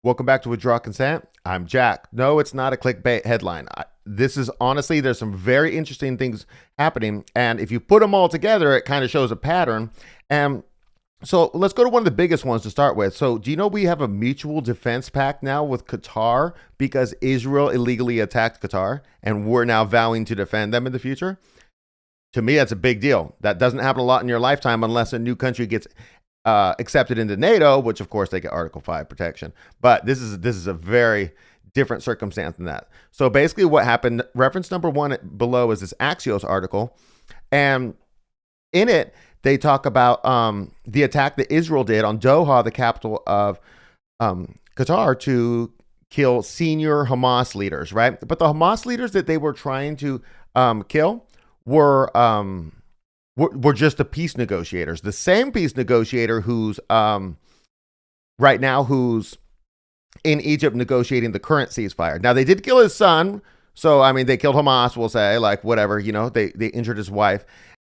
Welcome back to Withdraw Consent. I'm Jack. No, it's not a clickbait headline. This is honestly, there's some very interesting things happening. And if you put them all together, it kind of shows a pattern. And so let's go to one of the biggest ones to start with. So do you know we have a mutual defense pact now with Qatar because Israel illegally attacked Qatar and we're now vowing to defend them in the future? To me, that's a big deal. That doesn't happen a lot in your lifetime unless a new country gets accepted into NATO, which of course they get Article 5 protection. But this is a very different circumstance than that. So basically what happened, reference number one below is this Axios article. And in it, they talk about the attack that Israel did on Doha, the capital of Qatar, to kill senior Hamas leaders, right? But the Hamas leaders that they were trying to kill were just the peace negotiators. The same peace negotiator who's right now who's in Egypt negotiating the current ceasefire. Now, they did kill his son. So, I mean, they killed Hamas, we'll say, like whatever, you know, they injured his wife.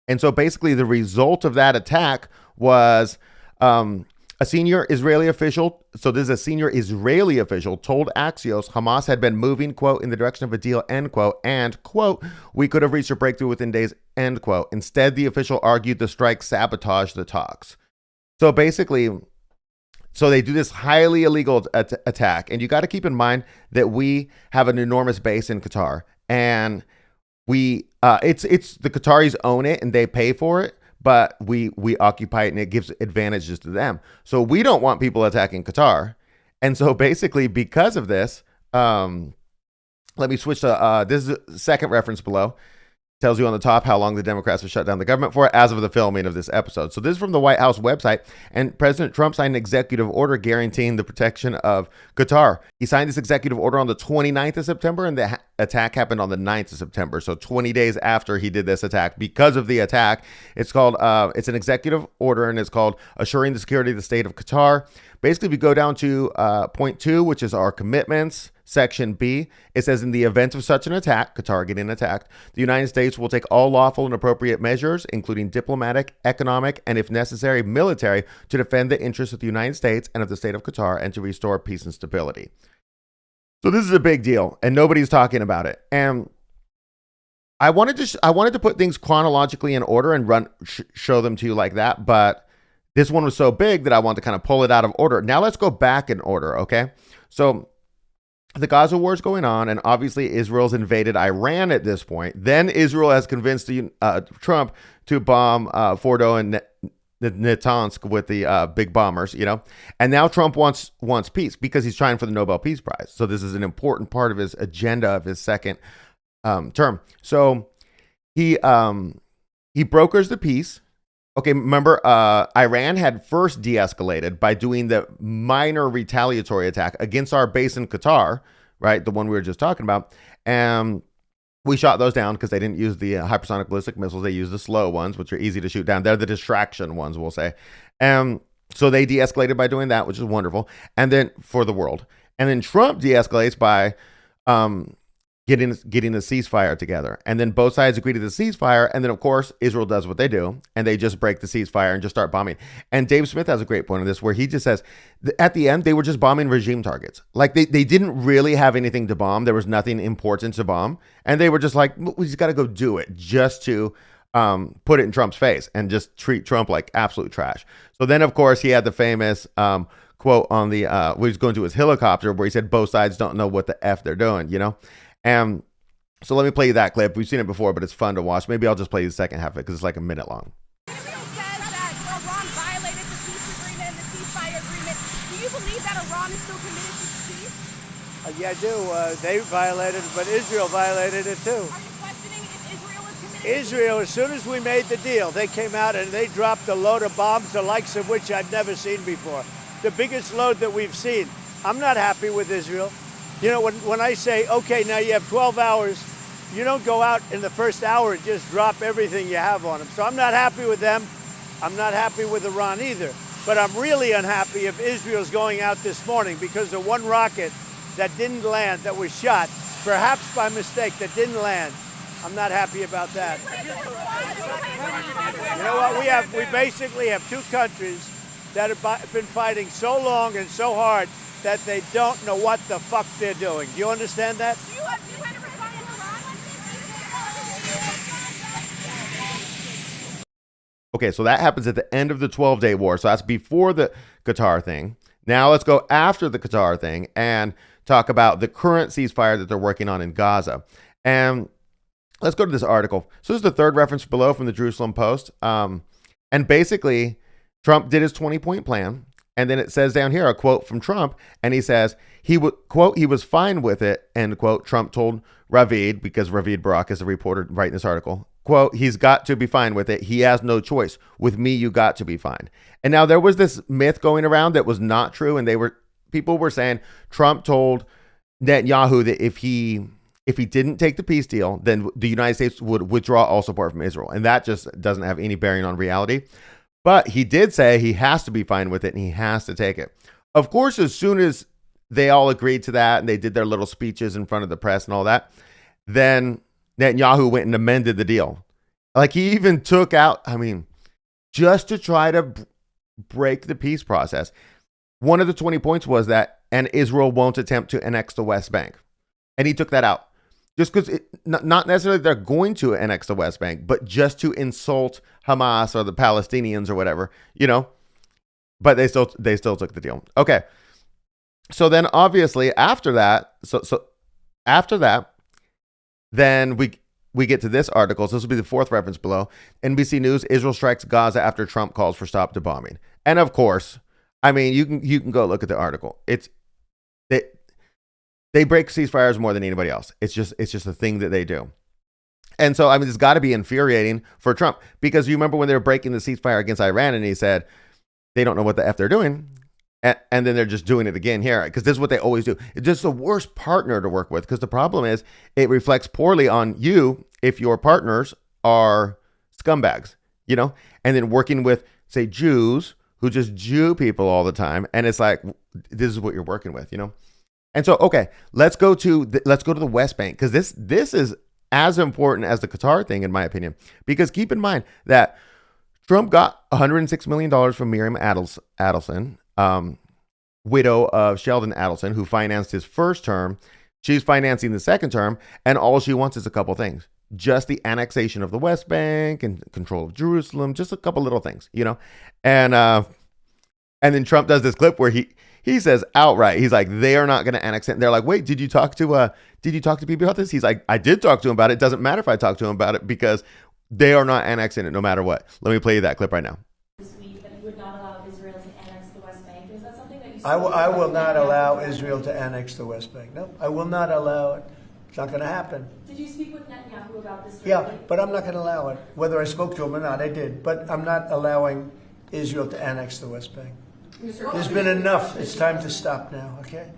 And so basically the result of that attack was a senior Israeli official. So this is a senior Israeli official told Axios Hamas had been moving, quote, in the direction of a deal, end quote, and, quote, we could have reached a breakthrough within days, end quote. Instead, the official argued the strike sabotaged the talks. So basically, so they do this highly illegal attack. And you got to keep in mind that we have an enormous base in Qatar. And it's the Qataris own it and they pay for it. But we occupy it and it gives advantages to them. So we don't want people attacking Qatar. And so basically because of this, let me switch to, this is the second reference below. Tells you on the top how long the Democrats have shut down the government for as of the filming of this episode. So this is from the White House website, and President Trump signed an executive order guaranteeing the protection of Qatar. He signed this executive order on the 29th of September, and the attack happened on the 9th of September. So 20 days after he did this attack. Because of the attack, it's called, it's an executive order, and it's called Assuring the Security of the State of Qatar. Basically, if you go down to point 2, which is our commitments, section B, it says in the event of such an attack, Qatar getting attacked, the United States will take all lawful and appropriate measures, including diplomatic, economic, and if necessary, military, to defend the interests of the United States and of the state of Qatar and to restore peace and stability. So this is a big deal, and nobody's talking about it. And I wanted to put things chronologically in order and show them to you like that, but this one was so big that I want to kind of pull it out of order. Now let's go back in order, okay? So the Gaza war is going on, and obviously Israel's invaded Iran at this point. Then Israel has convinced Trump to bomb Fordo and Natanz with the big bombers, you know. And now Trump wants peace because he's trying for the Nobel Peace Prize. So this is an important part of his agenda of his second term. So he brokers the peace. Okay, remember, Iran had first de-escalated by doing the minor retaliatory attack against our base in Qatar, right? The one we were just talking about. And we shot those down because they didn't use the hypersonic ballistic missiles. They used the slow ones, which are easy to shoot down. They're the distraction ones, we'll say. So they de-escalated by doing that, which is wonderful. And then for the world. And then Trump de-escalates by getting a ceasefire together. And then both sides agree to the ceasefire. And then, of course, Israel does what they do. And they just break the ceasefire and just start bombing. And Dave Smith has a great point on this where he just says, at the end, they were just bombing regime targets. Like they didn't really have anything to bomb. There was nothing important to bomb. And they were just like, we just got to go do it just to put it in Trump's face and just treat Trump like absolute trash. So then, of course, he had the famous quote on the, where he's going to his helicopter where he said, both sides don't know what the F they're doing, you know? And so let me play you that clip. We've seen it before, but it's fun to watch. Maybe I'll just play you the second half of it because it's like a minute long. Israel says that Iran violated the peace agreement and the ceasefire agreement. Do you believe that Iran is still committed to peace? Yeah, I do. They violated it, but Israel violated it too. Are you questioning if Israel is committed? Israel, as soon as we made the deal, they came out and they dropped a load of bombs, the likes of which I've never seen before. The biggest load that we've seen. I'm not happy with Israel. You know, when I say, okay, now you have 12 hours, you don't go out in the first hour and just drop everything you have on them. So I'm not happy with them. I'm not happy with Iran either. But I'm really unhappy if Israel's going out this morning because of one rocket that didn't land, that was shot, perhaps by mistake, that didn't land. I'm not happy about that. You know what? We basically have two countries that have been fighting so long and so hard that they don't know what the fuck they're doing. Do you understand that? Do you plan to respond to Iran? Okay, so that happens at the end of the 12-day war. So that's before the Qatar thing. Now let's go after the Qatar thing and talk about the current ceasefire that they're working on in Gaza. And let's go to this article. So this is the third reference below from the Jerusalem Post. And basically, Trump did his 20-point plan. And then it says down here, a quote from Trump, and he says, he was fine with it, end quote. Trump told Ravid, because Ravid Barak is the reporter writing this article, quote, he's got to be fine with it. He has no choice. With me, you got to be fine. And now there was this myth going around that was not true. And people were saying Trump told Netanyahu that if he didn't take the peace deal, then the United States would withdraw all support from Israel. And that just doesn't have any bearing on reality. But he did say he has to be fine with it and he has to take it. Of course, as soon as they all agreed to that and they did their little speeches in front of the press and all that, then Netanyahu went and amended the deal. Like he even took out, just to try to break the peace process. One of the 20 points was that, and Israel won't attempt to annex the West Bank. And he took that out. Just because, not necessarily they're going to annex the West Bank, but just to insult Hamas or the Palestinians or whatever, But they still took the deal. Okay, so then obviously after that, then we get to this article. So this will be the fourth reference below. NBC News: Israel strikes Gaza after Trump calls for stop to bombing. And of course, you can go look at the article. They break ceasefires more than anybody else. It's just a thing that they do. And so, it's got to be infuriating for Trump, because you remember when they were breaking the ceasefire against Iran and he said they don't know what the F they're doing. And then they're just doing it again here, because this is what they always do. It's just the worst partner to work with, because the problem is it reflects poorly on you if your partners are scumbags, and then working with, say, Jews who just Jew people all the time. And it's like, this is what you're working with, And so, okay, let's go to the West Bank, because this is as important as the Qatar thing, in my opinion, because keep in mind that Trump got $106 million from Miriam Adelson, widow of Sheldon Adelson, who financed his first term. She's financing the second term, and all she wants is a couple things. Just the annexation of the West Bank and control of Jerusalem, just a couple little things, And then Trump does this clip where he says outright, he's like, they are not going to annex it. And they're like, wait, did you talk to people about this? He's like, I did talk to him about it. It doesn't matter if I talk to him about it, because they are not annexing it no matter what. Let me play you that clip right now. This week that you would not allow Israel to annex the West Bank. Is that something that you I will not allow Israel to annex the West Bank. No, I will not allow it. It's not going to happen. Did you speak with Netanyahu about this? Yeah, but I'm not going to allow it. Whether I spoke to him or not, I did. But I'm not allowing Israel to annex the West Bank. There's been enough. It's time to stop now, okay?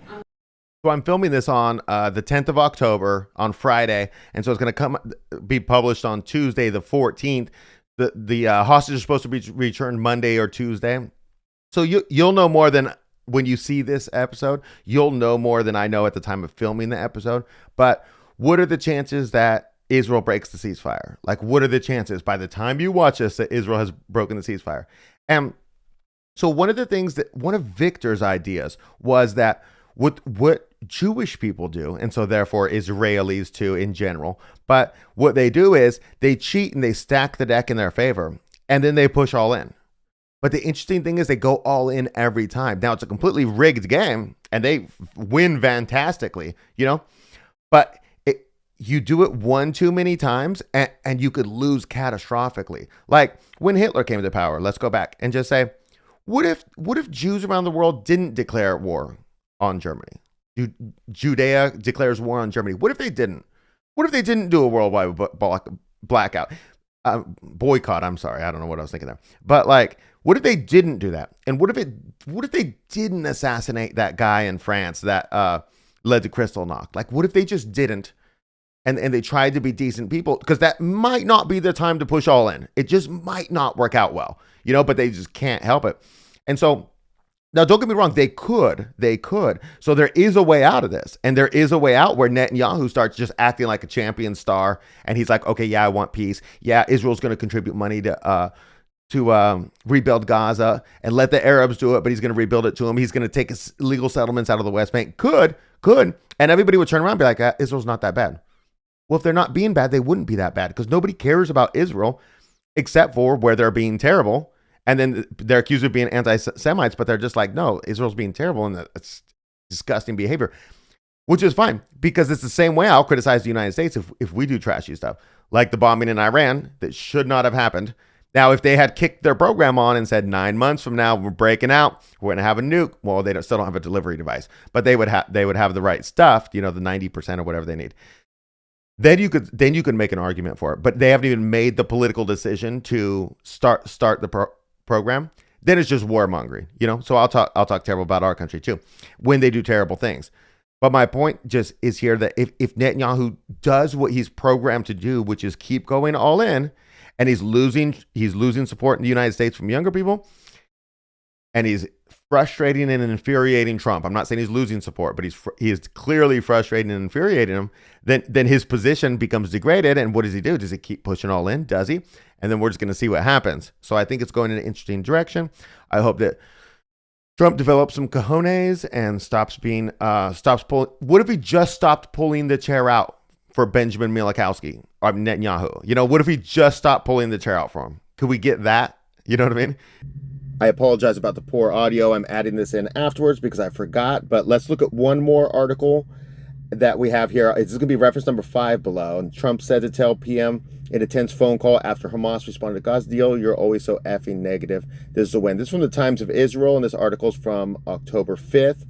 So I'm filming this on the 10th of October on Friday, and so it's going to be published on Tuesday, the 14th. The hostages are supposed to be returned Monday or Tuesday. So you'll know more than when you see this episode. You'll know more than I know at the time of filming the episode. But what are the chances that Israel breaks the ceasefire? Like, what are the chances by the time you watch this that Israel has broken the ceasefire? And so one of Victor's ideas was that what Jewish people do, and so therefore Israelis too in general, but what they do is they cheat and they stack the deck in their favor, and then they push all in. But the interesting thing is they go all in every time. Now it's a completely rigged game, and they win fantastically, but you do it one too many times, and you could lose catastrophically. Like when Hitler came to power, let's go back and just say, what if Jews around the world didn't declare war on Germany? Judea declares war on Germany. What if they didn't? What if they didn't do a worldwide blackout? Boycott, I'm sorry. I don't know what I was thinking there. But what if they didn't do that? And what if they didn't assassinate that guy in France that led to Kristallnacht? What if they just didn't? And they tried to be decent people, because that might not be the time to push all in. It just might not work out well, but they just can't help it. And so, now don't get me wrong, they could. So there is a way out of this. And there is a way out where Netanyahu starts just acting like a champion star. And he's like, okay, yeah, I want peace. Yeah, Israel's going to contribute money to rebuild Gaza and let the Arabs do it, but he's going to rebuild it to him. He's going to take illegal settlements out of the West Bank. Could, and everybody would turn around and be like, Israel's not that bad. Well, if they're not being bad, they wouldn't be that bad because nobody cares about Israel except for where they're being terrible. And then they're accused of being anti-Semites, but they're just like, no, Israel's being terrible and it's disgusting behavior, which is fine because it's the same way I'll criticize the United States if we do trashy stuff, like the bombing in Iran that should not have happened. Now, if they had kicked their program on and said 9 months from now, we're breaking out, we're going to have a nuke. Well, they still don't have a delivery device, but they would have the right stuff, the 90% or whatever they need. Then you could make an argument for it, but they haven't even made the political decision to start the program. Then it's just warmongering, So I'll talk terrible about our country too when they do terrible things. But my point just is here that if Netanyahu does what he's programmed to do, which is keep going all in, and he's losing support in the United States from younger people, and he's frustrating and infuriating Trump. I'm not saying he's losing support, but he is clearly frustrating and infuriating him. Then his position becomes degraded. And what does he do? Does he keep pushing all in? Does he? And then we're just going to see what happens. So I think it's going in an interesting direction. I hope that Trump develops some cojones and stops pulling. What if he just stopped pulling the chair out for Benjamin Milikowski or Netanyahu? What if he just stopped pulling the chair out for him? Could we get that? You know what I mean? I apologize about the poor audio. I'm adding this in afterwards because I forgot. But let's look at one more article that we have here. This is going to be reference number 5 below. And Trump said to tell PM in a tense phone call after Hamas responded to Gaza deal, "You're always so effing negative. This is a win." This is from the Times of Israel, and this article is from October 5th.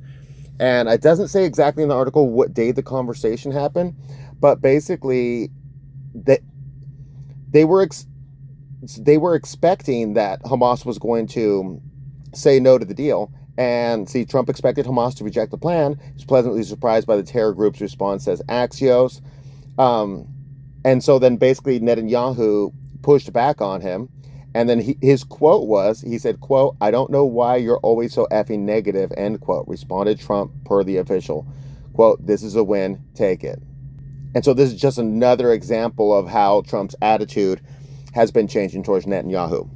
And it doesn't say exactly in the article what day the conversation happened, but basically they were expecting that Hamas was going to say no to the deal. And see, Trump expected Hamas to reject the plan. He was pleasantly surprised by the terror group's response, says Axios. And so then basically Netanyahu pushed back on him. And then his quote was, he said, quote, "I don't know why you're always so effing negative," end quote, responded Trump per the official. Quote, "This is a win, take it." And so this is just another example of how Trump's attitude has been changing towards Netanyahu.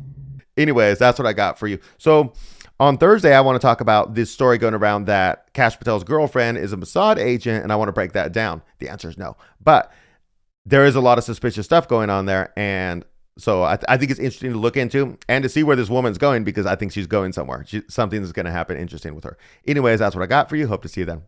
Anyways, that's what I got for you. So on Thursday, I want to talk about this story going around that Kash Patel's girlfriend is a Mossad agent, and I want to break that down. The answer is no. But there is a lot of suspicious stuff going on there, and so I think it's interesting to look into and to see where this woman's going because I think she's going somewhere. Something is going to happen interesting with her. Anyways, that's what I got for you. Hope to see you then.